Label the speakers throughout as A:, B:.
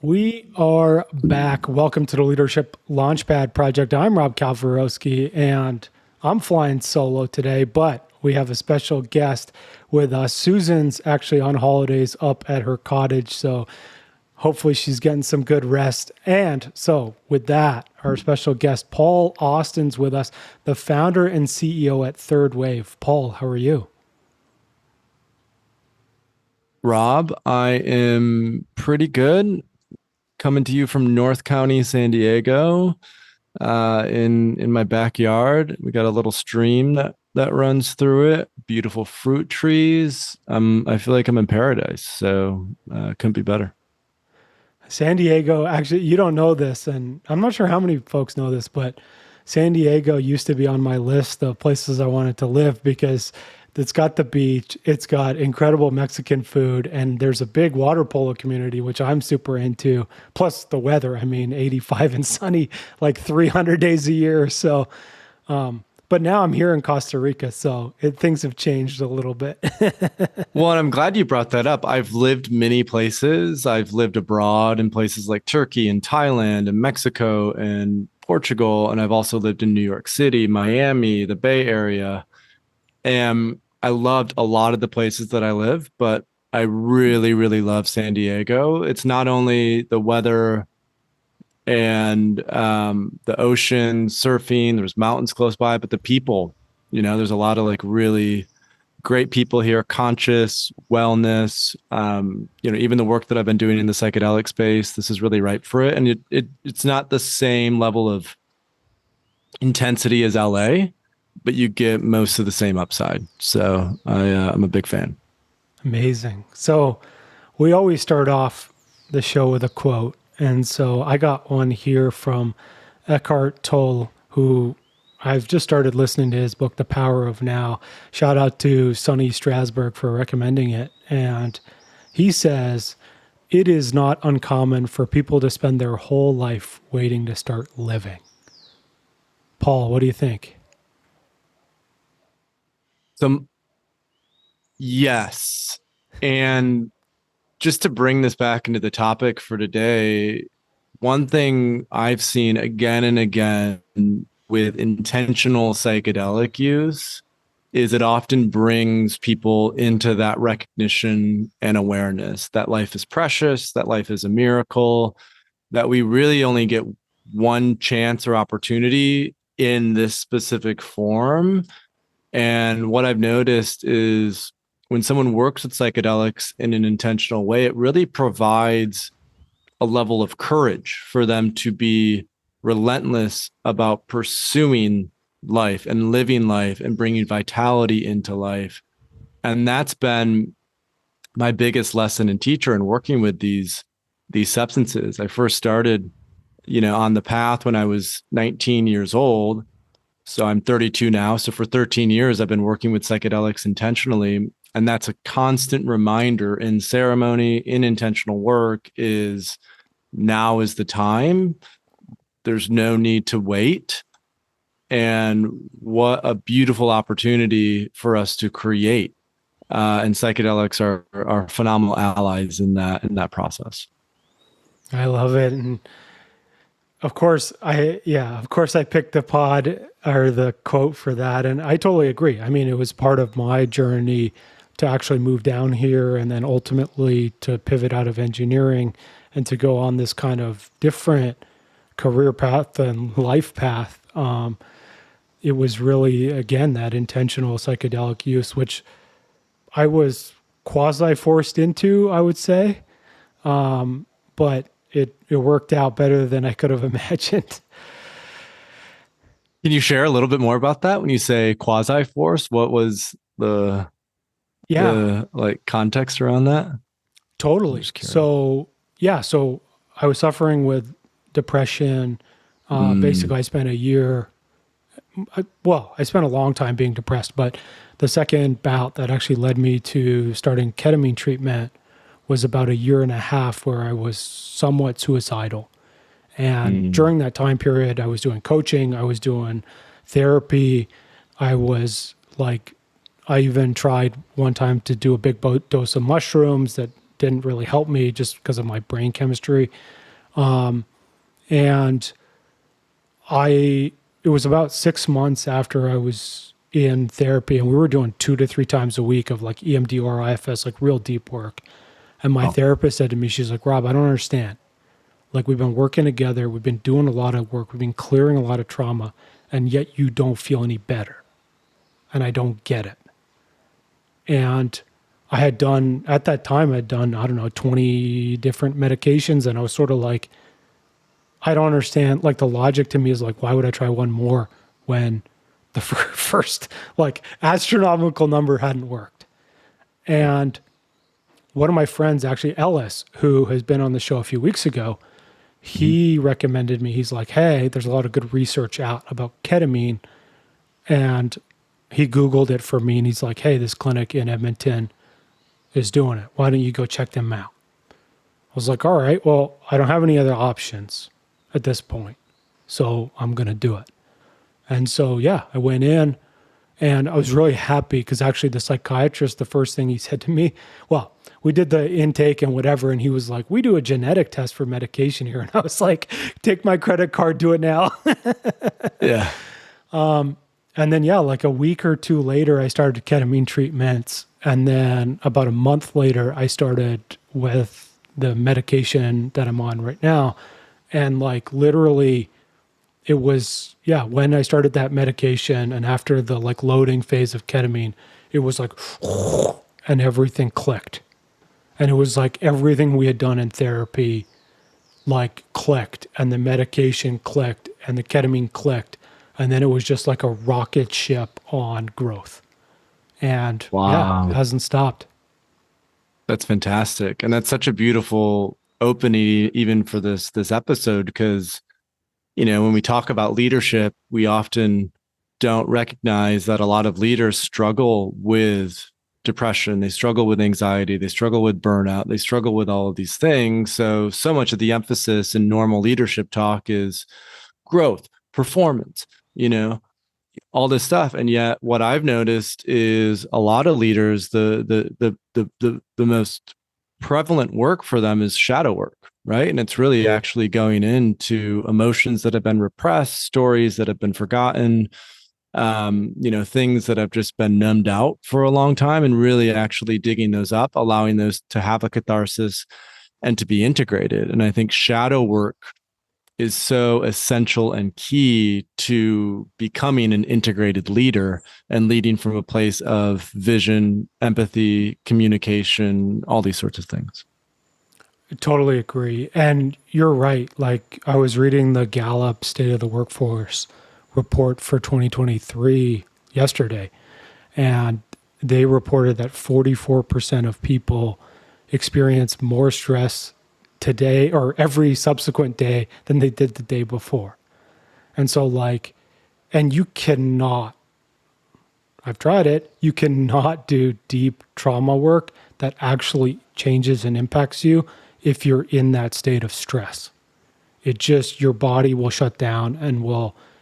A: We are back. Welcome to the Leadership Launchpad Project. I'm Rob Kalwarowsky, and I'm flying solo today, but we have a special guest with us. Susan's actually on holidays up at her cottage, so hopefully she's getting some good rest. And so with that, our special guest, Paul Austin's with us, the founder and CEO at Third Wave. Paul, how are you?
B: Rob, I am pretty good. Coming to you from North County, San Diego, in my backyard. We got a little stream that runs through it. Beautiful fruit trees. I feel like I'm in paradise, so couldn't be better.
A: San Diego, actually, you don't know this, and I'm not sure how many folks know this, but San Diego used to be on my list of places I wanted to live because it's got the beach, it's got incredible Mexican food, and there's a big water polo community, which I'm super into. Plus the weather, I mean, 85 and sunny, like 300 days a year. So, but now I'm here in Costa Rica, so things have changed a little bit.
B: Well, and I'm glad you brought that up. I've lived many places. I've lived abroad in places like Turkey and Thailand and Mexico and Portugal, and I've also lived in New York City, Miami, the Bay Area. And I loved a lot of the places that I live, but I really, really love San Diego. It's not only the weather and the ocean, surfing, there's mountains close by, but the people, there's a lot of like really great people here, conscious wellness, even the work that I've been doing in the psychedelic space, this is really ripe for it. And it's not the same level of intensity as LA, but you get most of the same upside. So I'm a big fan.
A: Amazing. So we always start off the show with a quote. And so I got one here from Eckhart Tolle, who I've just started listening to his book, The Power of Now. Shout out to Sonny Strasberg for recommending it. And he says, it is not uncommon for people to spend their whole life waiting to start living. Paul, what do you think?
B: So, yes. And just to bring this back into the topic for today, one thing I've seen again and again with intentional psychedelic use is it often brings people into that recognition and awareness that life is precious, that life is a miracle, that we really only get one chance or opportunity in this specific form. And what I've noticed is when someone works with psychedelics in an intentional way, it really provides a level of courage for them to be relentless about pursuing life and living life and bringing vitality into life. And that's been my biggest lesson and teacher in working with these substances. I first started, on the path when I was 19 years old. So I'm 32 now. So for 13 years, I've been working with psychedelics intentionally. And that's a constant reminder in ceremony, in intentional work is now is the time. There's no need to wait. And what a beautiful opportunity for us to create. And psychedelics are phenomenal allies in that process.
A: I love it. And of course I picked the pod or the quote for that. And I totally agree. I mean, it was part of my journey to actually move down here and then ultimately to pivot out of engineering and to go on this kind of different career path and life path. It was really, again, that intentional psychedelic use, which I was quasi forced into, I would say. But it worked out better than I could have imagined.
B: Can you share a little bit more about that when you say quasi force? What was the
A: Yeah,
B: the like context around that? I'm
A: totally.
B: just curious.
A: So I was suffering with depression.
B: Mm,
A: Basically, I spent a year, I spent a long time being depressed, but the second bout that actually led me to starting ketamine treatment was about a year and a half where I was somewhat suicidal. And
B: mm,
A: during that time period, I was doing coaching, I was doing therapy. I was like, I even tried one time to do a big dose of mushrooms that didn't really help me just because of my brain chemistry. And it was about 6 months after I was in therapy, and we were doing 2 to 3 times a week of like EMDR, IFS, like real deep work. And my therapist said to me, she's like, Rob, I don't understand. Like, we've been working together, we've been doing a lot of work, we've been clearing a lot of trauma, and yet you don't feel any better. And I don't get it. And I had done, at that time, I'd done, I don't know, 20 different medications. And I was sort of like, I don't understand. Like, the logic to me is like, why would I try one more when the first, like, astronomical number hadn't worked? And one of my friends, actually, Ellis, who has been on the show a few weeks ago, he recommended me. He's like, hey, there's a lot of good research out about ketamine. And he Googled it for me, and he's like, hey, this clinic in Edmonton is doing it. Why don't you go check them out? I was like, all right, well, I don't have any other options at this point, so I'm going to do it. And so, yeah, I went in, and I was really happy because actually the psychiatrist, the first thing he said to me, well, we did the intake and whatever, and he was like, we do a genetic test for medication here. And I was like, take my credit card, do it now.
B: Yeah.
A: And then, yeah, like a week or two later, I started ketamine treatments. And then about a month later, I started with the medication that I'm on right now. And like literally, it was, yeah, when I started that medication and after the like loading phase of ketamine, it was like, and everything clicked. And it was like everything we had done in therapy, like clicked, and the medication clicked, and the ketamine clicked. And then it was just like a rocket ship on growth. And yeah, it hasn't stopped.
B: That's fantastic. And that's such a beautiful opening even for this episode, because when we talk about leadership, we often don't recognize that a lot of leaders struggle with depression, they struggle with anxiety, they struggle with burnout, they struggle with all of these things. So much of the emphasis in normal leadership talk is growth, performance, all this stuff. And yet what I've noticed is a lot of leaders, the most prevalent work for them is shadow work, right? And it's really actually going into emotions that have been repressed, stories that have been forgotten, things that have just been numbed out for a long time, and really actually digging those up, allowing those to have a catharsis and to be integrated. And I think shadow work is so essential and key to becoming an integrated leader and leading from a place of vision, empathy, communication, all these sorts of things.
A: I totally agree. And you're right. Like, I was reading the Gallup State of the Workforce report for 2023 yesterday, and they reported that 44% of people experience more stress today or every subsequent day than they did the day before. And so like, and you cannot, I've tried it, you cannot do deep trauma work that actually changes and impacts you if you're in that state of stress. It just, your body will shut down and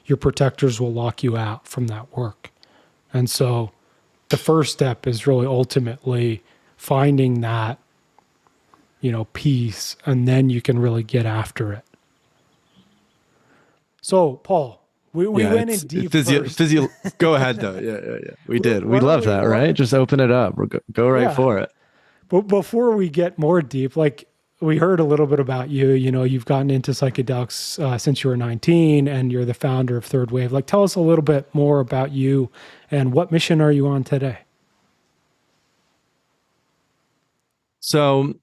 A: your protectors will lock you out from that work. And so the first step is really ultimately finding that peace, and then you can really get after it. So, Paul, we went in deep first.
B: Go ahead, though. Yeah. We did. We love that, right? Just open it up. Go right for it.
A: But before we get more deep, like we heard a little bit about you. You've gotten into psychedelics since you were 19, and you're the founder of Third Wave. Like, tell us a little bit more about you, and what mission are you on today?
B: So,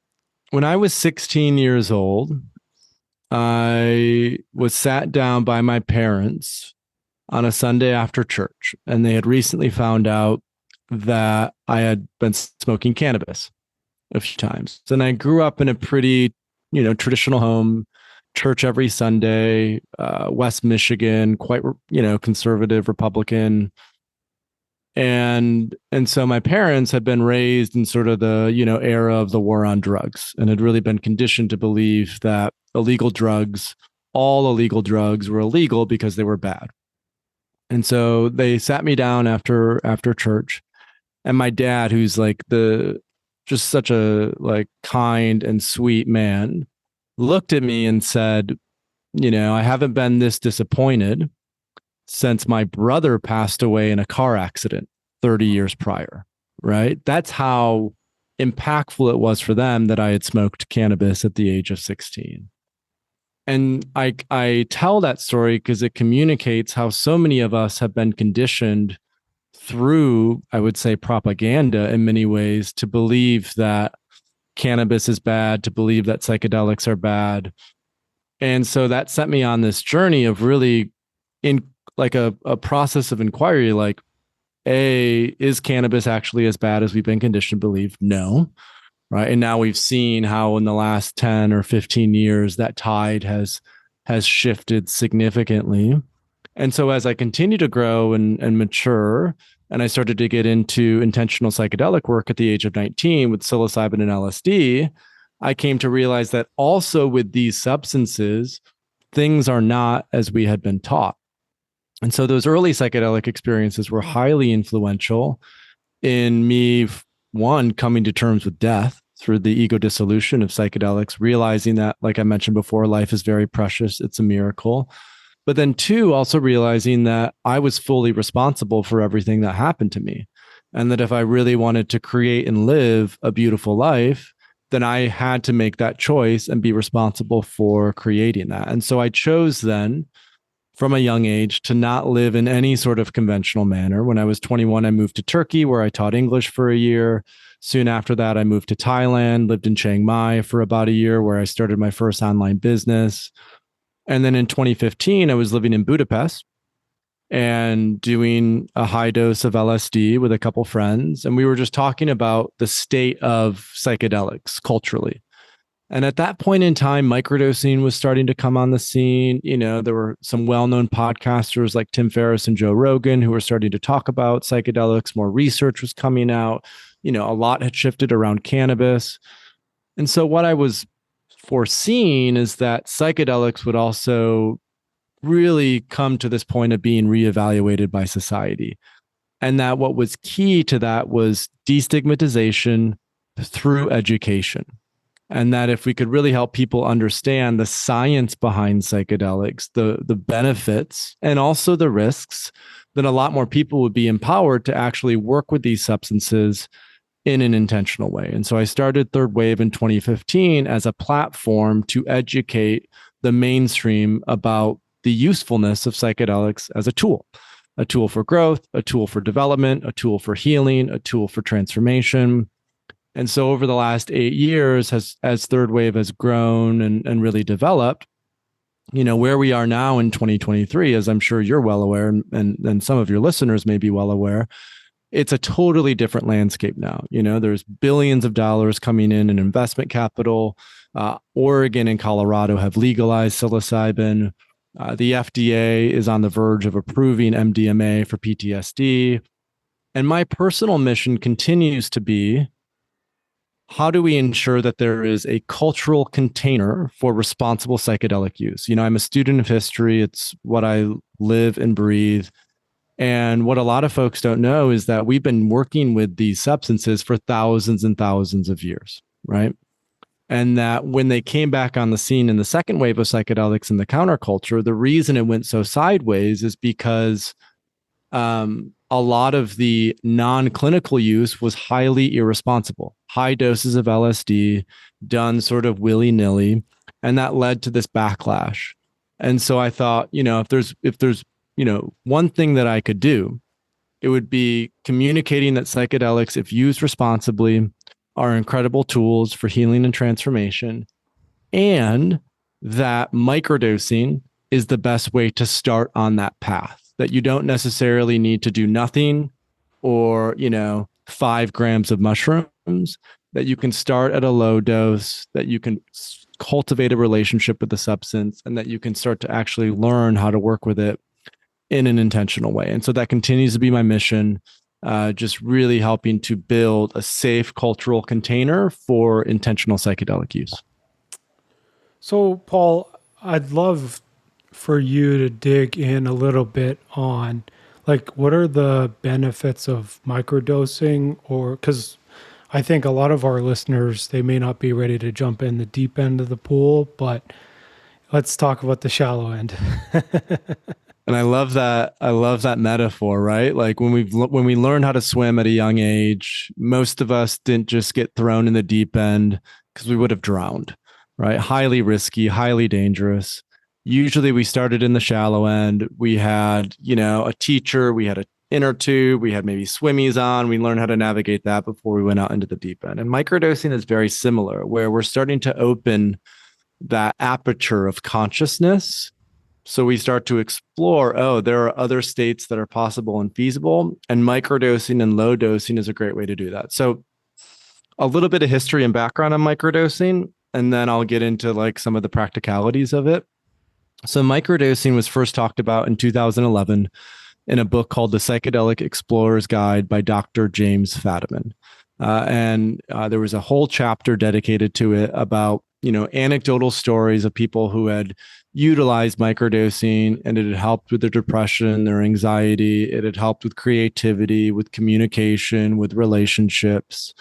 B: when I was 16 years old, I was sat down by my parents on a Sunday after church, and they had recently found out that I had been smoking cannabis a few times. And I grew up in a pretty, traditional home, church every Sunday, West Michigan, quite, conservative Republican. And so my parents had been raised in sort of the, era of the war on drugs, and had really been conditioned to believe that all illegal drugs were illegal because they were bad. And so they sat me down after church, and my dad, who's like just such a like kind and sweet man, looked at me and said, I haven't been this disappointed since my brother passed away in a car accident 30 years prior, right? That's how impactful it was for them that I had smoked cannabis at the age of 16. And I tell that story because it communicates how so many of us have been conditioned through, I would say, propaganda in many ways to believe that cannabis is bad, to believe that psychedelics are bad. And so that sent me on this journey of really in like a process of inquiry, like, is cannabis actually as bad as we've been conditioned to believe? No. Right. And now we've seen how in the last 10 or 15 years that tide has shifted significantly. And so as I continue to grow and mature, and I started to get into intentional psychedelic work at the age of 19 with psilocybin and LSD, I came to realize that also with these substances, things are not as we had been taught. And so those early psychedelic experiences were highly influential in me, one, coming to terms with death through the ego dissolution of psychedelics, realizing that, like I mentioned before, life is very precious. It's a miracle. But then two, also realizing that I was fully responsible for everything that happened to me. And that if I really wanted to create and live a beautiful life, then I had to make that choice and be responsible for creating that. And so I chose then from a young age to not live in any sort of conventional manner. When I was 21, I moved to Turkey, where I taught English for a year. Soon after that, I moved to Thailand, lived in Chiang Mai for about a year, where I started my first online business. And then in 2015, I was living in Budapest and doing a high dose of LSD with a couple friends. And we were just talking about the state of psychedelics culturally. And at that point in time, microdosing was starting to come on the scene. There were some well-known podcasters like Tim Ferriss and Joe Rogan who were starting to talk about psychedelics. More research was coming out. A lot had shifted around cannabis. And so what I was foreseeing is that psychedelics would also really come to this point of being reevaluated by society. And that what was key to that was destigmatization through education. And that if we could really help people understand the science behind psychedelics, the benefits, and also the risks, then a lot more people would be empowered to actually work with these substances in an intentional way. And so I started Third Wave in 2015 as a platform to educate the mainstream about the usefulness of psychedelics as a tool for growth, a tool for development, a tool for healing, a tool for transformation. And so over the last 8 years, as Third Wave has grown and really developed, where we are now in 2023, as I'm sure you're well aware, and some of your listeners may be well aware, it's a totally different landscape now. There's billions of dollars coming in investment capital. Oregon and Colorado have legalized psilocybin. The FDA is on the verge of approving MDMA for PTSD. And my personal mission continues to be, how do we ensure that there is a cultural container for responsible psychedelic use? I'm a student of history. It's what I live and breathe. And what a lot of folks don't know is that we've been working with these substances for thousands and thousands of years, right? And that when they came back on the scene in the second wave of psychedelics in the counterculture, the reason it went so sideways is because a lot of the non-clinical use was highly irresponsible. High doses of LSD done sort of willy-nilly, and that led to this backlash. And so I thought, if there's one thing that I could do, it would be communicating that psychedelics, if used responsibly, are incredible tools for healing and transformation, and that microdosing is the best way to start on that path. That you don't necessarily need to do nothing or, 5 grams of mushrooms, that you can start at a low dose, that you can cultivate a relationship with the substance, and that you can start to actually learn how to work with it in an intentional way. And so that continues to be my mission, just really helping to build a safe cultural container for intentional psychedelic use.
A: So, Paul, I'd love for you to dig in a little bit on, like, what are the benefits of microdosing? Or because I think a lot of our listeners, they may not be ready to jump in the deep end of the pool, but let's talk about the shallow end.
B: And I love that. I love that metaphor, right? Like when we learn how to swim at a young age, most of us didn't just get thrown in the deep end because we would have drowned, right? Highly risky, highly dangerous. Usually we started in the shallow end. We had, a teacher, we had an inner tube, we had maybe swimmies on. We learned how to navigate that before we went out into the deep end. And microdosing is very similar, where we're starting to open that aperture of consciousness. So we start to explore, oh, there are other states that are possible and feasible, and microdosing and low dosing is a great way to do that. So a little bit of history and background on microdosing, and then I'll get into like some of the practicalities of it. So microdosing was first talked about in 2011 in a book called The Psychedelic Explorer's Guide by Dr. James Fadiman. And there was a whole chapter dedicated to it about, anecdotal stories of people who had utilized microdosing, and it had helped with their depression, their anxiety. It had helped with creativity, with communication, with relationships.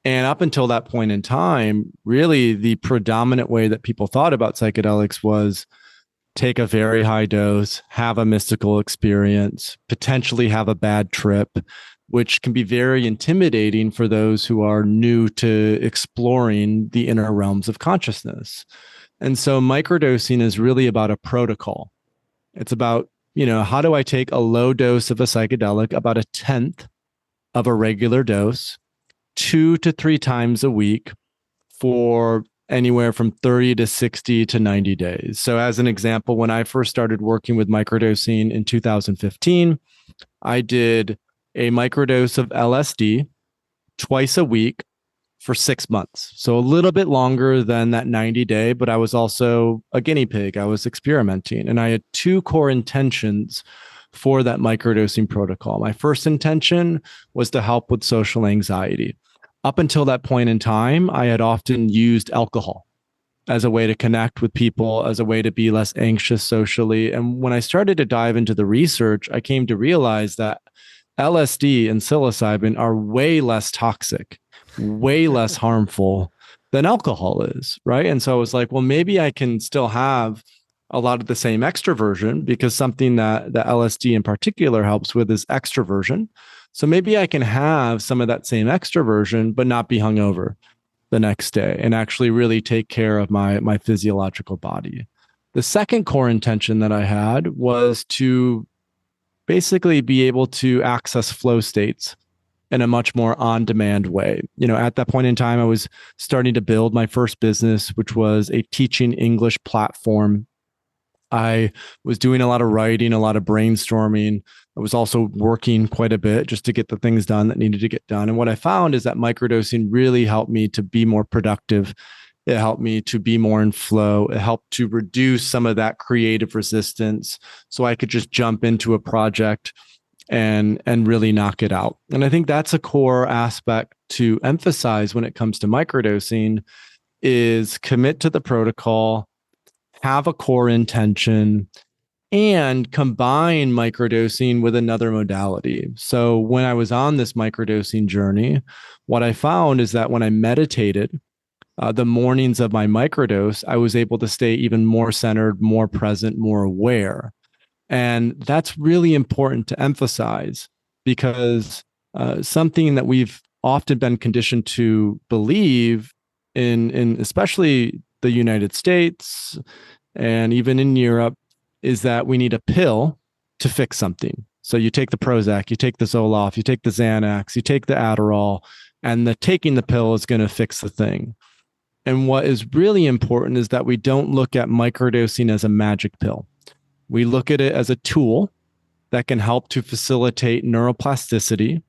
B: And up until that point in time, really the predominant way that people thought about psychedelics was take a very high dose, have a mystical experience, potentially have a bad trip, which can be very intimidating for those who are new to exploring the inner realms of consciousness. And so microdosing is really about a protocol. It's about, how do I take a low dose of a psychedelic, about a tenth of a regular dose, 2 to 3 times a week for anywhere from 30 to 60 to 90 days. So as an example, when I first started working with microdosing in 2015, I did a microdose of LSD twice a week for 6 months. So a little bit longer than that 90-day, but I was also a guinea pig. I was experimenting, and I had 2 core intentions for that microdosing protocol. My first intention was to help with social anxiety. Up until that point in time, I had often used alcohol as a way to connect with people, as a way to be less anxious socially. And when I started to dive into the research, I came to realize that LSD and psilocybin are way less toxic, way less harmful than alcohol is, right? And so I was like, well, maybe I can still have a lot of the same extroversion, because something that the LSD in particular helps with is extroversion. So maybe I can have some of that same extroversion, but not be hungover the next day, and actually really take care of my physiological body. The second core intention that I had was to basically be able to access flow states in a much more on-demand way. At that point in time, I was starting to build my first business, which was a teaching English platform. I was doing a lot of writing, a lot of brainstorming. I was also working quite a bit just to get the things done that needed to get done. And what I found is that microdosing really helped me to be more productive. It helped me to be more in flow. It helped to reduce some of that creative resistance, so I could just jump into a project and really knock it out. And I think that's a core aspect to emphasize when it comes to microdosing is commit to the protocol, have a core intention, and combine microdosing with another modality. So when I was on this microdosing journey, what I found is that when I meditated, the mornings of my microdose, I was able to stay even more centered, more present, more aware. And that's really important to emphasize, because something that we've often been conditioned to believe in especially the United States and even in Europe, is that we need a pill to fix something. So you take the Prozac, you take the Zoloft, you take the Xanax, you take the Adderall, and taking the pill is going to fix the thing. And what is really important is that we don't look at microdosing as a magic pill. We look at it as a tool that can help to facilitate neuroplasticity.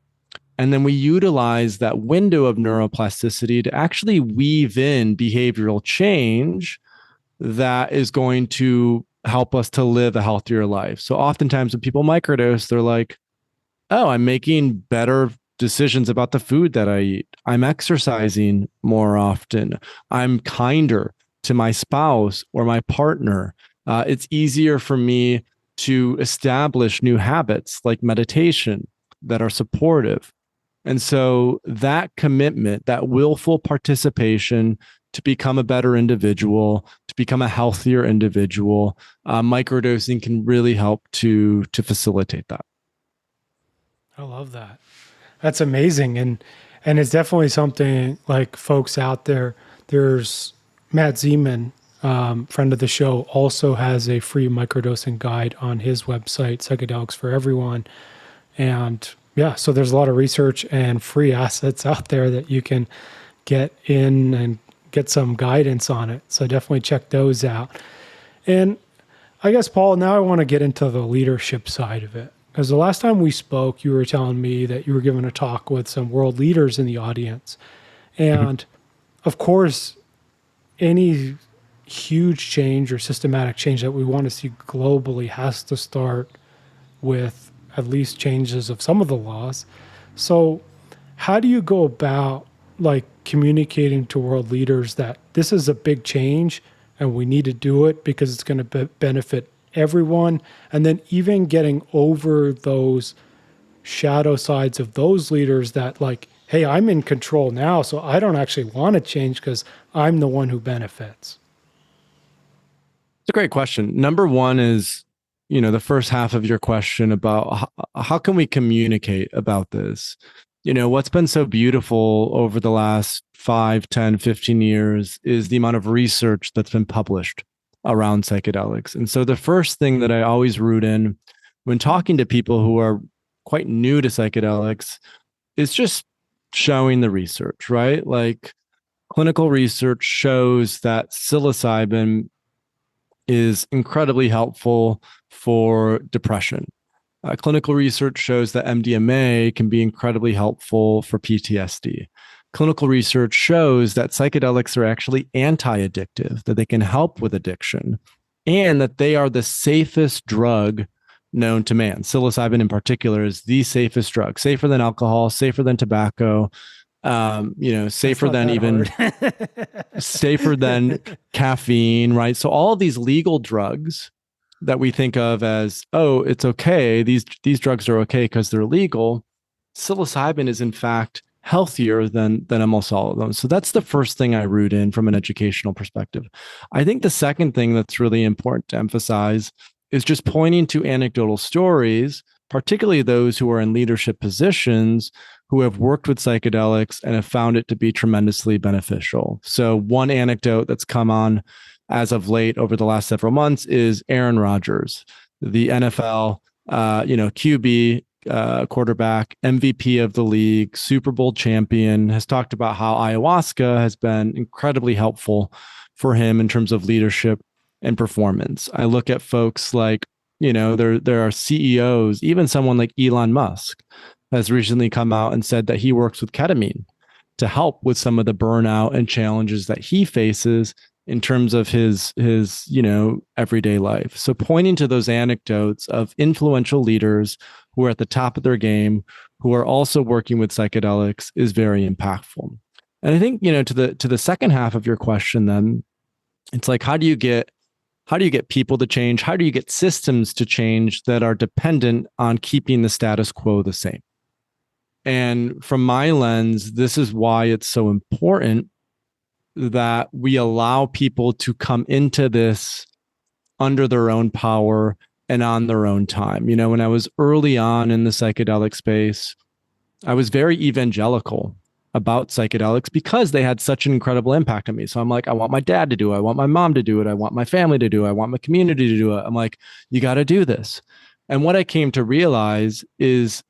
B: And then we utilize that window of neuroplasticity to actually weave in behavioral change that is going to help us to live a healthier life. So oftentimes when people microdose, they're like, oh, I'm making better decisions about the food that I eat. I'm exercising more often. I'm kinder to my spouse or my partner. It's easier for me to establish new habits like meditation that are supportive. And so that commitment, that willful participation to become a better individual, to become a healthier individual, microdosing can really help to facilitate that.
A: I love that. That's amazing. And it's definitely something like folks out there. There's Matt Zeman, friend of the show, also has a free microdosing guide on his website, Psychedelics for Everyone. And yeah, so there's a lot of research and free assets out there that you can get in and get some guidance on it. So definitely check those out. And I guess, Paul, now I want to get into the leadership side of it. Because the last time we spoke, you were telling me that you were giving a talk with some world leaders in the audience. And of course, any huge change or systematic change that we want to see globally has to start with at least changes of some of the laws. So how do you go about like communicating to world leaders that this is a big change and we need to do it because it's going to benefit everyone, and then even getting over those shadow sides of those leaders that like, hey, I'm in control now, so I don't actually want to change because I'm the one who benefits?
B: It's a great question. Number one is, the first half of your question about how can we communicate about this? What's been so beautiful over the last 5, 10, 15 years is the amount of research that's been published around psychedelics. And so the first thing that I always root in when talking to people who are quite new to psychedelics is just showing the research, right? Like clinical research shows that psilocybin is incredibly helpful for depression. Clinical research shows that MDMA can be incredibly helpful for PTSD. Clinical research shows that psychedelics are actually anti-addictive, that they can help with addiction, and that they are the safest drug known to man. Psilocybin in particular is the safest drug, safer than alcohol, safer than tobacco, safer than even safer than caffeine, right? So all of these legal drugs that we think of as, oh, it's okay, these drugs are okay because they're legal, psilocybin is in fact healthier than almost all of them. So that's the first thing I root in from an educational perspective. I think the second thing that's really important to emphasize is just pointing to anecdotal stories, particularly those who are in leadership positions who have worked with psychedelics and have found it to be tremendously beneficial. So one anecdote that's come on as of late over the last several months is Aaron Rodgers, the NFL, QB, quarterback, MVP of the league, Super Bowl champion, has talked about how ayahuasca has been incredibly helpful for him in terms of leadership and performance. I look at folks like, there are CEOs, even someone like Elon Musk has recently come out and said that he works with ketamine to help with some of the burnout and challenges that he faces in terms of his everyday life. So pointing to those anecdotes of influential leaders who are at the top of their game, who are also working with psychedelics, is very impactful. And I think, to the second half of your question, then it's like, how do you get people to change? How do you get systems to change that are dependent on keeping the status quo the same? And from my lens, this is why it's so important that we allow people to come into this under their own power and on their own time. When I was early on in the psychedelic space, I was very evangelical about psychedelics because they had such an incredible impact on me. So I'm like, I want my dad to do it. I want my mom to do it. I want my family to do it. I want my community to do it. I'm like, you got to do this. And what I came to realize is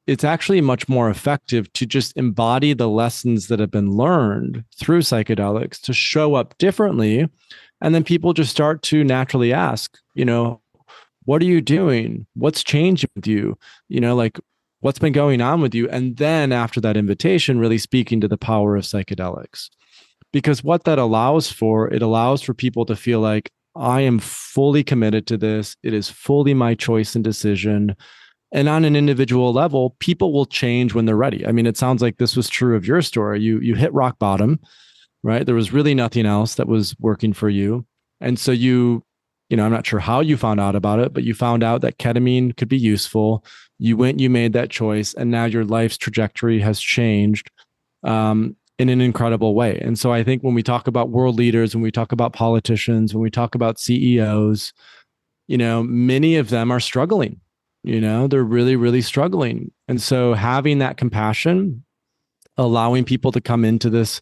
B: it's actually much more effective to just embody the lessons that have been learned through psychedelics to show up differently. And then people just start to naturally ask, what are you doing? What's changed with you? What's been going on with you? And then after that invitation, really speaking to the power of psychedelics. Because what that allows for people to feel like, I am fully committed to this. It is fully my choice and decision. And on an individual level, people will change when they're ready. I mean, it sounds like this was true of your story. You hit rock bottom, right? There was really nothing else that was working for you. And so I'm not sure how you found out about it, but you found out that ketamine could be useful. You went, you made that choice, and now your life's trajectory has changed in an incredible way. And so I think when we talk about world leaders, when we talk about politicians, when we talk about CEOs, many of them are struggling. They're really, really struggling. And so having that compassion, allowing people to come into this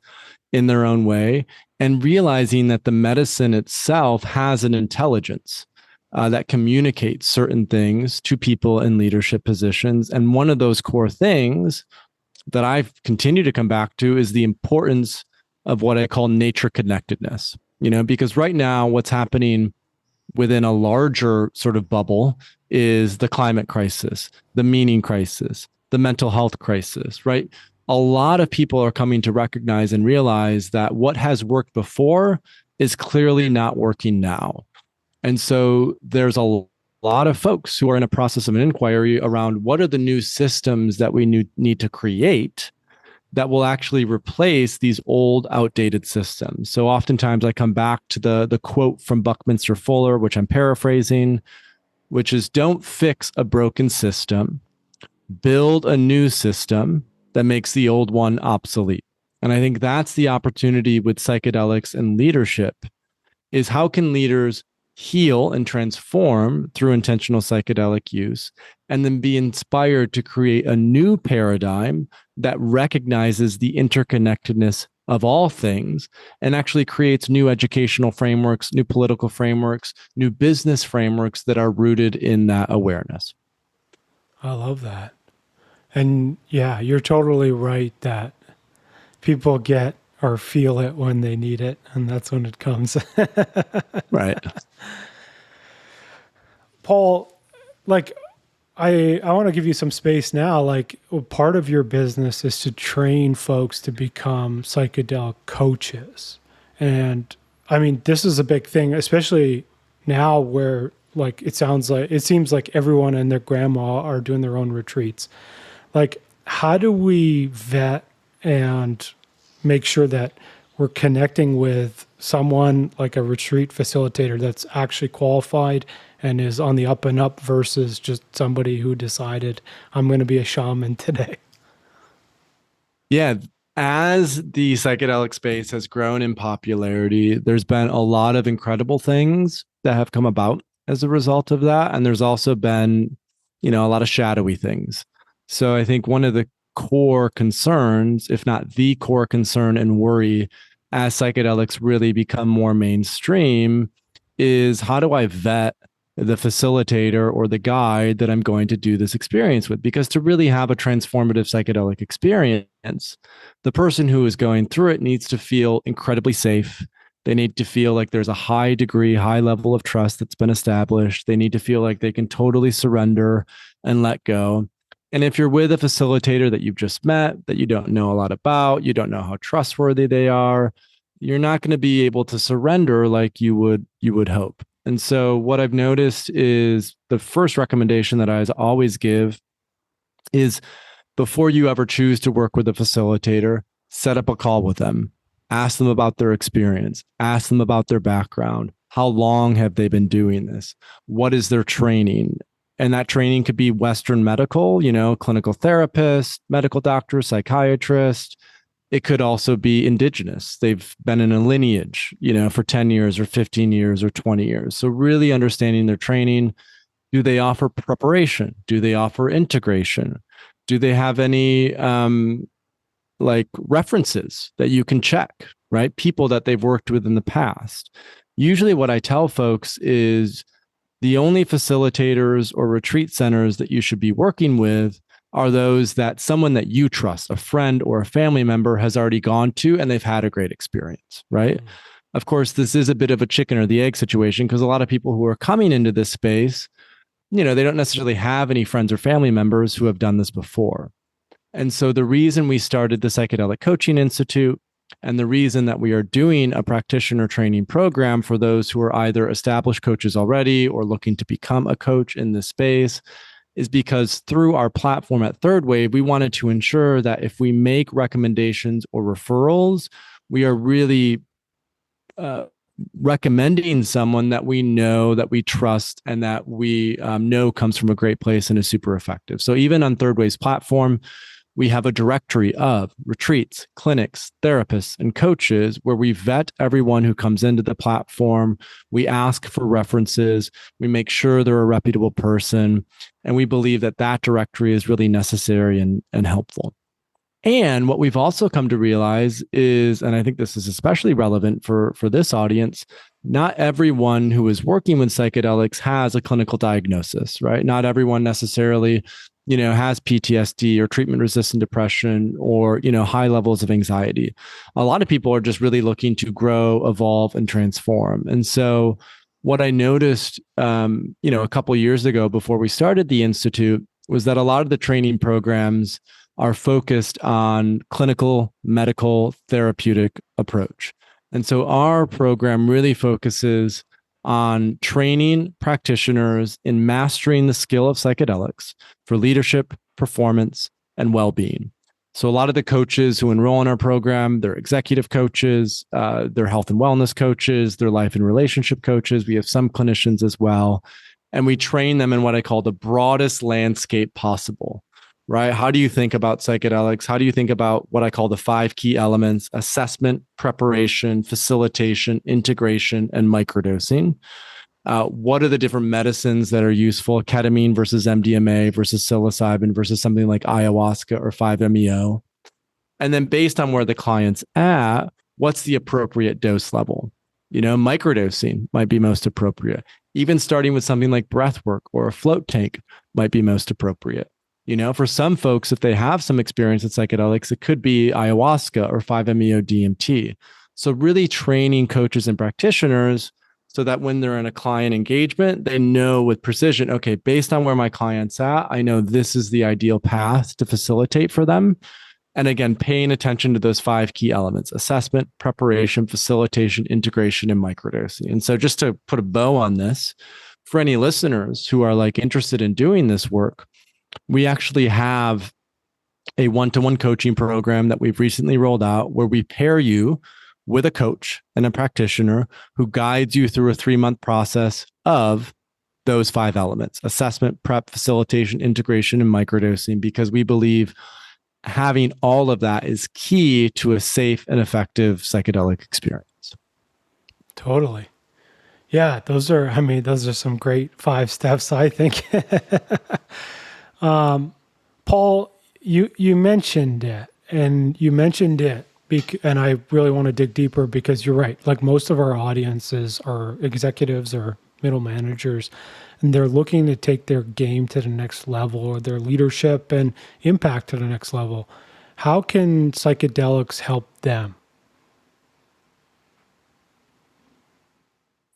B: in their own way, and realizing that the medicine itself has an intelligence that communicates certain things to people in leadership positions. And one of those core things that I've continued to come back to is the importance of what I call nature connectedness, because right now what's happening within a larger sort of bubble is the climate crisis, the meaning crisis, the mental health crisis, right? A lot of people are coming to recognize and realize that what has worked before is clearly not working now. And so there's a lot of folks who are in a process of an inquiry around what are the new systems that we need to create that will actually replace these old, outdated systems. So oftentimes I come back to the quote from Buckminster Fuller, which I'm paraphrasing, which is, don't fix a broken system, build a new system that makes the old one obsolete. And I think that's the opportunity with psychedelics and leadership, is how can leaders heal and transform through intentional psychedelic use, and then be inspired to create a new paradigm that recognizes the interconnectedness of all things and actually creates new educational frameworks, new political frameworks, new business frameworks that are rooted in that awareness.
A: I love that. And yeah, you're totally right that people get or feel it when they need it, and that's when it comes.
B: Right.
A: Paul, like, I want to give you some space now. Like, part of your business is to train folks to become psychedelic coaches. And I mean, this is a big thing, especially now where like it seems like everyone and their grandma are doing their own retreats. Like, how do we vet and make sure that we're connecting with someone like a retreat facilitator that's actually qualified and is on the up and up versus just somebody who decided, I'm going to be a shaman today?
B: Yeah. As the psychedelic space has grown in popularity, there's been a lot of incredible things that have come about as a result of that. And there's also been, a lot of shadowy things. So I think one of the core concerns, if not the core concern and worry, as psychedelics really become more mainstream, is how do I vet the facilitator or the guide that I'm going to do this experience with? Because to really have a transformative psychedelic experience, the person who is going through it needs to feel incredibly safe. They need to feel like there's a high level of trust that's been established. They need to feel like they can totally surrender and let go. And if you're with a facilitator that you've just met, that you don't know a lot about, you don't know how trustworthy they are, you're not going to be able to surrender like you would hope. And so what I've noticed is the first recommendation that I always give is, before you ever choose to work with a facilitator, set up a call with them. Ask them about their experience. Ask them about their background. How long have they been doing this? What is their training? And that training could be Western medical, clinical therapist, medical doctor, psychiatrist. It could also be indigenous. They've been in a lineage, for 10 years or 15 years or 20 years. So really understanding their training. Do they offer preparation? Do they offer integration? Do they have any like references that you can check, right? People that they've worked with in the past. Usually what I tell folks is the only facilitators or retreat centers that you should be working with are those that someone that you trust, a friend or a family member, has already gone to and they've had a great experience, right? Mm. Of course, this is a bit of a chicken or the egg situation, because a lot of people who are coming into this space, they don't necessarily have any friends or family members who have done this before. And so the reason we started the Psychedelic Coaching Institute, and the reason that we are doing a practitioner training program for those who are either established coaches already or looking to become a coach in this space, is because through our platform at Third Wave, we wanted to ensure that if we make recommendations or referrals, we are really recommending someone that we know, that we trust, and that we know comes from a great place and is super effective. So even on Third Way's platform, we have a directory of retreats, clinics, therapists, and coaches where we vet everyone who comes into the platform. We ask for references. We make sure they're a reputable person. And we believe that that directory is really necessary and helpful. And what we've also come to realize is, and I think this is especially relevant for this audience, not everyone who is working with psychedelics has a clinical diagnosis, right? Not everyone necessarily, has PTSD or treatment-resistant depression or, high levels of anxiety. A lot of people are just really looking to grow, evolve, and transform. And so what I noticed, a couple of years ago before we started the Institute was that a lot of the training programs are focused on clinical, medical, therapeutic approach. And so our program really focuses on training practitioners in mastering the skill of psychedelics for leadership, performance, and well-being. So a lot of the coaches who enroll in our program, they're executive coaches, they're health and wellness coaches, they're life and relationship coaches. We have some clinicians as well. And we train them in what I call the broadest landscape possible. Right? How do you think about psychedelics? How do you think about what I call the 5 key elements: assessment, preparation, facilitation, integration, and microdosing? What are the different medicines that are useful? Ketamine versus MDMA versus psilocybin versus something like ayahuasca or 5-MeO. And then based on where the client's at, what's the appropriate dose level? Microdosing might be most appropriate. Even starting with something like breath work or a float tank might be most appropriate. For some folks, if they have some experience with psychedelics, it could be ayahuasca or 5-MeO DMT. So really training coaches and practitioners so that when they're in a client engagement, they know with precision, okay, based on where my client's at, I know this is the ideal path to facilitate for them. And again, paying attention to those 5 key elements: assessment, preparation, facilitation, integration, and microdosing. And so just to put a bow on this, for any listeners who are interested in doing this work, we actually have a one-to-one coaching program that we've recently rolled out where we pair you with a coach and a practitioner who guides you through a 3-month process of those 5 elements: assessment, prep, facilitation, integration, and microdosing, because we believe having all of that is key to a safe and effective psychedelic experience.
A: Totally. Yeah, those are some great 5 steps, I think. Paul, you mentioned it, and and I really want to dig deeper because you're right. Like most of our audiences are executives or middle managers, and they're looking to take their game to the next level or their leadership and impact to the next level. How can psychedelics help them?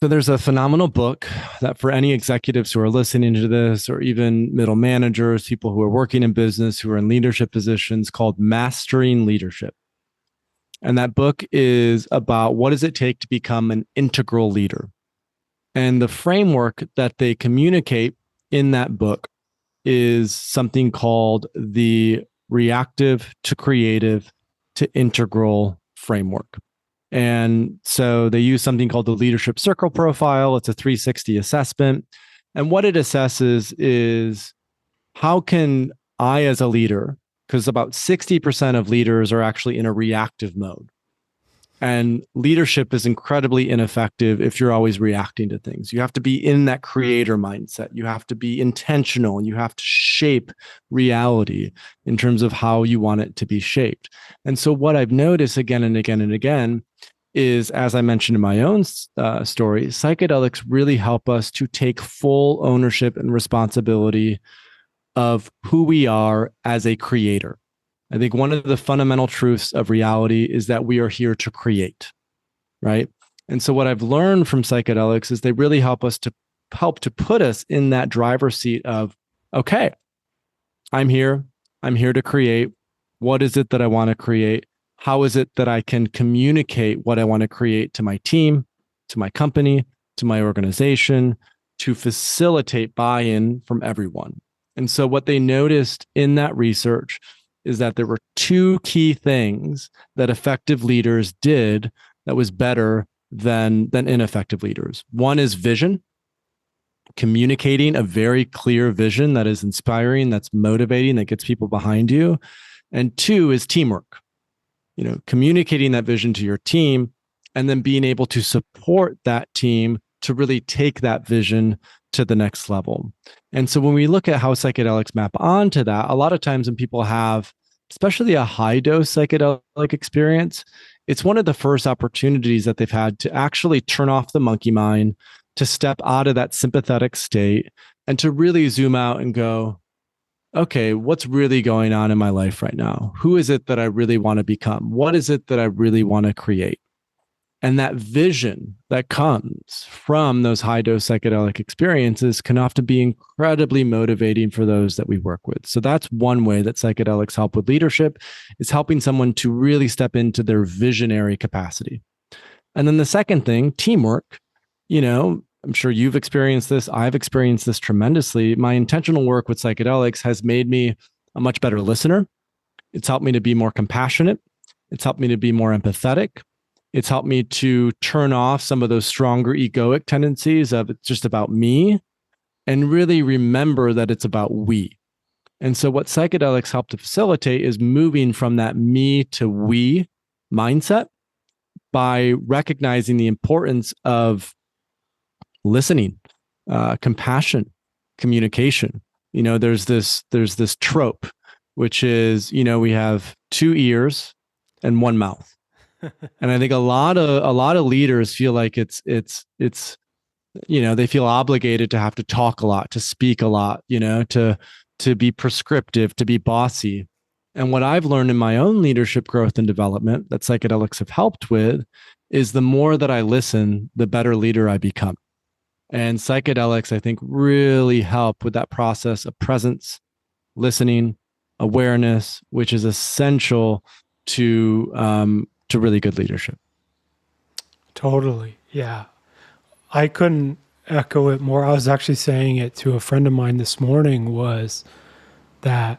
B: So there's a phenomenal book that for any executives who are listening to this, or even middle managers, people who are working in business, who are in leadership positions, called Mastering Leadership. And that book is about what does it take to become an integral leader. And the framework that they communicate in that book is something called the reactive to creative to integral framework. And so they use something called the leadership circle profile. It's a 360 assessment. And what it assesses is how can I, as a leader, because about 60% of leaders are actually in a reactive mode. And leadership is incredibly ineffective if you're always reacting to things. You have to be in that creator mindset. You have to be intentional, and you have to shape reality in terms of how you want it to be shaped. And so what I've noticed again and again and again is, as I mentioned in my own story, psychedelics really help us to take full ownership and responsibility of who we are as a creator. I think one of the fundamental truths of reality is that we are here to create, right? And so what I've learned from psychedelics is they really help to put us in that driver's seat of, okay, I'm here to create. What is it that I want to create? How is it that I can communicate what I want to create to my team, to my company, to my organization, to facilitate buy-in from everyone? And so what they noticed in that research is that there were 2 key things that effective leaders did that was better than ineffective leaders. One is vision, communicating a very clear vision that is inspiring, that's motivating, that gets people behind you. And two is teamwork, communicating that vision to your team and then being able to support that team to really take that vision to the next level. And so when we look at how psychedelics map onto that, a lot of times when people have, especially a high dose psychedelic experience, it's one of the first opportunities that they've had to actually turn off the monkey mind, to step out of that sympathetic state and to really zoom out and go, okay, what's really going on in my life right now? Who is it that I really want to become? What is it that I really want to create? And that vision that comes from those high dose psychedelic experiences can often be incredibly motivating for those that we work with. So that's one way that psychedelics help with leadership, is helping someone to really step into their visionary capacity. And then the second thing, teamwork, I'm sure you've experienced this. I've experienced this tremendously. My intentional work with psychedelics has made me a much better listener. It's helped me to be more compassionate. It's helped me to be more empathetic. It's helped me to turn off some of those stronger egoic tendencies of it's just about me and really remember that it's about we. And so what psychedelics help to facilitate is moving from that me to we mindset by recognizing the importance of listening, compassion, communication. There's this trope, which is, we have two ears and one mouth. And I think a lot of leaders feel like it's they feel obligated to have to talk a lot, to speak a lot, to be prescriptive, to be bossy. And what I've learned in my own leadership growth and development that psychedelics have helped with is the more that I listen, the better leader I become. And psychedelics, I think, really help with that process of presence, listening, awareness, which is essential to really good leadership.
A: Totally. Yeah. I couldn't echo it more. I was actually saying it to a friend of mine this morning, was that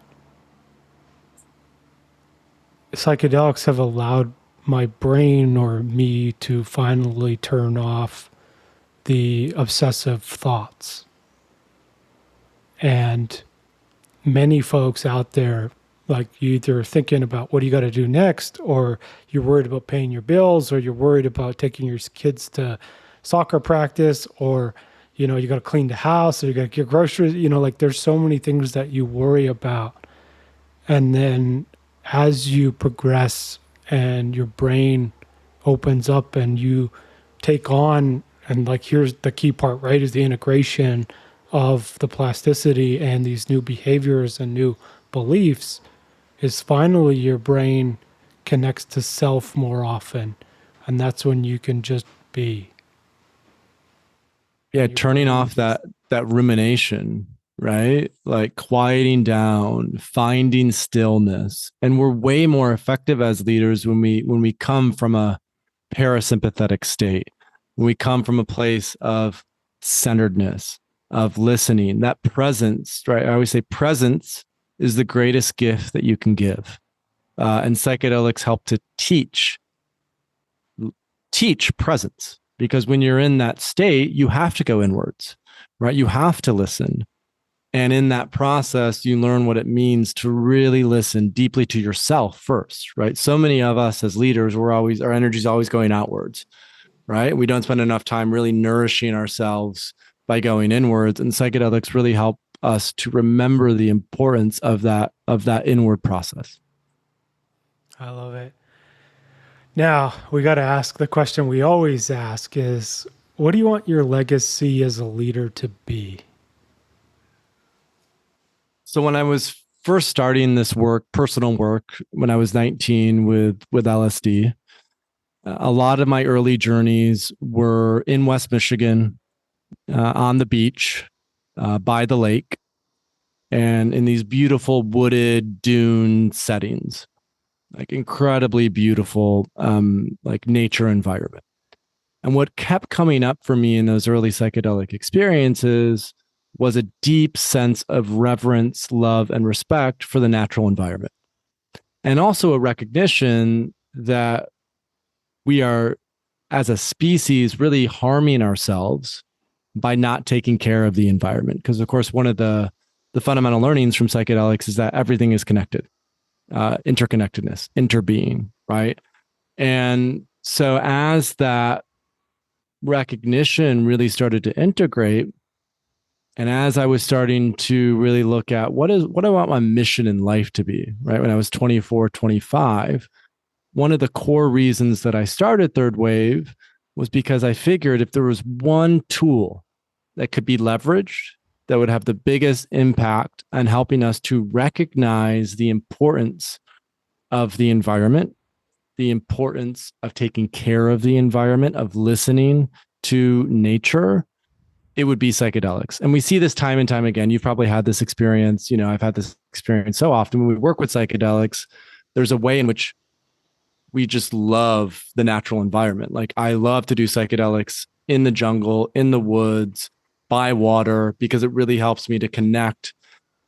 A: psychedelics have allowed my brain or me to finally turn off the obsessive thoughts. And many folks out there, like, you either thinking about what do you got to do next, or you're worried about paying your bills, or you're worried about taking your kids to soccer practice, or you got to clean the house, or you got to get groceries, like there's so many things that you worry about. And then as you progress and your brain opens up and you take on, and like here's the key part, right, is the integration of the plasticity and these new behaviors and new beliefs, is finally your brain connects to self more often. And that's when you can just be.
B: Yeah, turning off that rumination, right? Like quieting down, finding stillness. And we're way more effective as leaders when we come from a parasympathetic state, when we come from a place of centeredness, of listening, that presence, right? I always say presence is the greatest gift that you can give. And psychedelics help to teach presence, because when you're in that state, you have to go inwards, right? You have to listen. And in that process, you learn what it means to really listen deeply to yourself first, right? So many of us as leaders, our energy is always going outwards, right? We don't spend enough time really nourishing ourselves by going inwards. And psychedelics really help us to remember the importance of that inward process.
A: I love it. Now, we got to ask the question we always ask is, what do you want your legacy as a leader to be?
B: So when I was first starting this work, personal work, when I was 19 with LSD, a lot of my early journeys were in West Michigan, on the beach, by the lake, and in these beautiful wooded dune settings, like incredibly beautiful, like nature environment. And what kept coming up for me in those early psychedelic experiences was a deep sense of reverence, love, and respect for the natural environment. And also a recognition that we are as a species really harming ourselves by not taking care of the environment. Because of course, one of the fundamental learnings from psychedelics is that everything is connected, interconnectedness, interbeing, right? And so as that recognition really started to integrate, and as I was starting to really look at what I want my mission in life to be, right? When I was 24, 25, one of the core reasons that I started Third Wave was because I figured if there was one tool that could be leveraged that would have the biggest impact on helping us to recognize the importance of the environment, the importance of taking care of the environment, of listening to nature, it would be psychedelics. And we see this time and time again. You've probably had this experience. I've had this experience so often when we work with psychedelics. There's a way in which we just love the natural environment. Like I love to do psychedelics in the jungle, in the woods, by water, because it really helps me to connect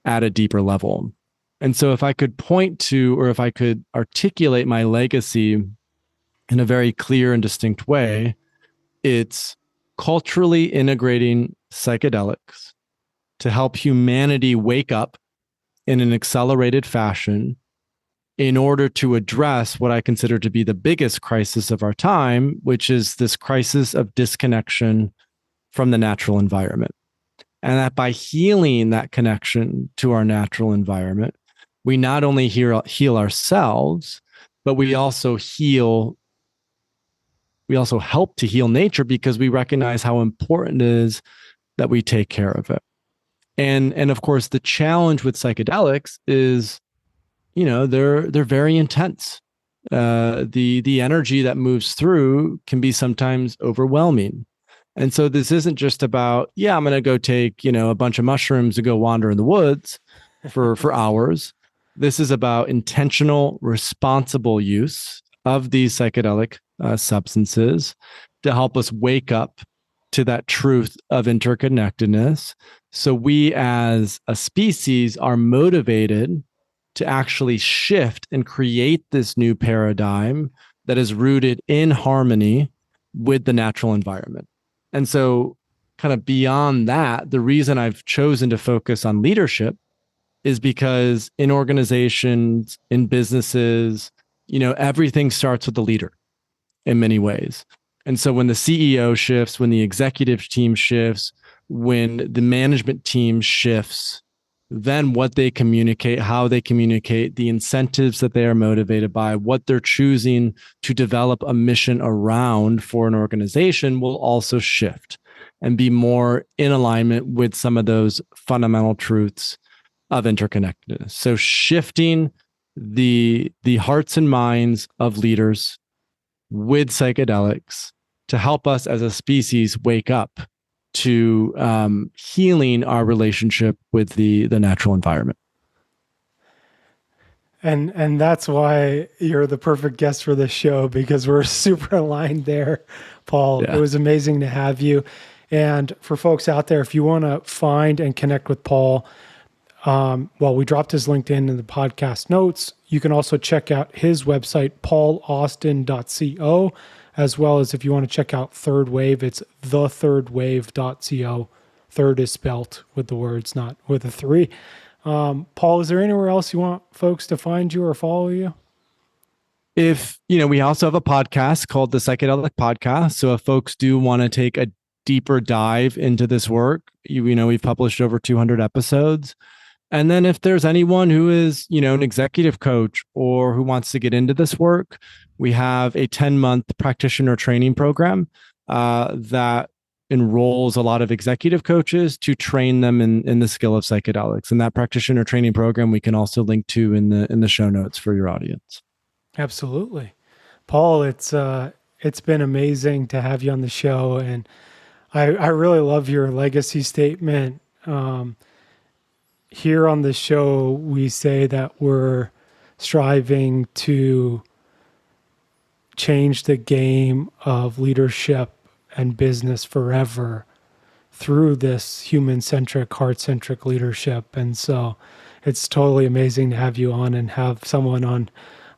B: at a deeper level. And so if I could point to, or if I could articulate my legacy in a very clear and distinct way, it's culturally integrating psychedelics to help humanity wake up in an accelerated fashion in order to address what I consider to be the biggest crisis of our time, which is this crisis of disconnection from the natural environment. And that by healing that connection to our natural environment, we not only heal ourselves, but we also help to heal nature because we recognize how important it is that we take care of it. And of course, the challenge with psychedelics is, they're very intense. The energy that moves through can be sometimes overwhelming. And so this isn't just about, I'm going to go take, a bunch of mushrooms and go wander in the woods for hours. This is about intentional, responsible use of these psychedelic substances to help us wake up to that truth of interconnectedness. So we as a species are motivated to actually shift and create this new paradigm that is rooted in harmony with the natural environment. And so kind of beyond that, the reason I've chosen to focus on leadership is because in organizations, in businesses, everything starts with the leader in many ways. And so when the CEO shifts, when the executive team shifts, when the management team shifts, then what they communicate, how they communicate, the incentives that they are motivated by, what they're choosing to develop a mission around for an organization will also shift and be more in alignment with some of those fundamental truths of interconnectedness. So shifting the hearts and minds of leaders with psychedelics to help us as a species wake up to healing our relationship with the natural environment.
A: And that's why you're the perfect guest for this show, because we're super aligned there, Paul. Yeah. It was amazing to have you. And for folks out there, if you want to find and connect with Paul, we dropped his LinkedIn in the podcast notes. You can also check out his website, paulaustin.co, as well as if you want to check out Third Wave, it's thethirdwave.co. Third is spelt with the words, not with a 3. Paul, is there anywhere else you want folks to find you or follow you?
B: We also have a podcast called the Psychedelic Podcast. So if folks do want to take a deeper dive into this work, we've published over 200 episodes. And then if there's anyone who is, an executive coach or who wants to get into this work, we have a 10-month practitioner training program that enrolls a lot of executive coaches to train them in the skill of psychedelics. And that practitioner training program we can also link to in the show notes for your audience.
A: Absolutely. Paul, it's been amazing to have you on the show. And I really love your legacy statement. Here on the show, we say that we're striving to change the game of leadership and business forever through this human-centric, heart-centric leadership. And so it's totally amazing to have you on and have someone on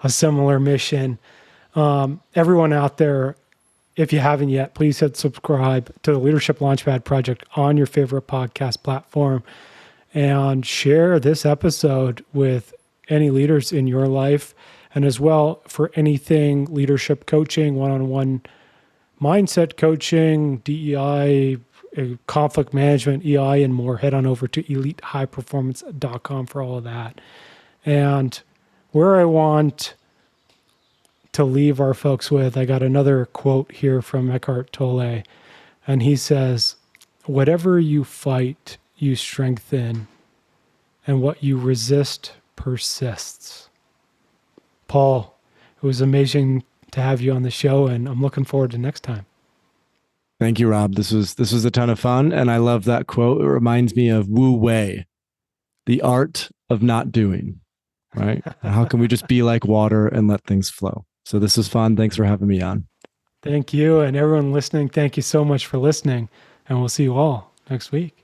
A: a similar mission. Everyone out there, if you haven't yet, please hit subscribe to the Leadership Launchpad Project on your favorite podcast platform and share this episode with any leaders in your life. And as well, for anything leadership coaching, one-on-one mindset coaching, DEI, conflict management, EI, and more, head on over to elitehighperformance.com for all of that. And where I want to leave our folks with, I got another quote here from Eckhart Tolle, and he says, "Whatever you fight, you strengthen, and what you resist persists." Paul, it was amazing to have you on the show, and I'm looking forward to next time.
B: Thank you, Rob. This was a ton of fun, and I love that quote. It reminds me of Wu Wei, the art of not doing. Right? How can we just be like water and let things flow? So this was fun. Thanks for having me on.
A: Thank you, and everyone listening. Thank you so much for listening, and we'll see you all next week.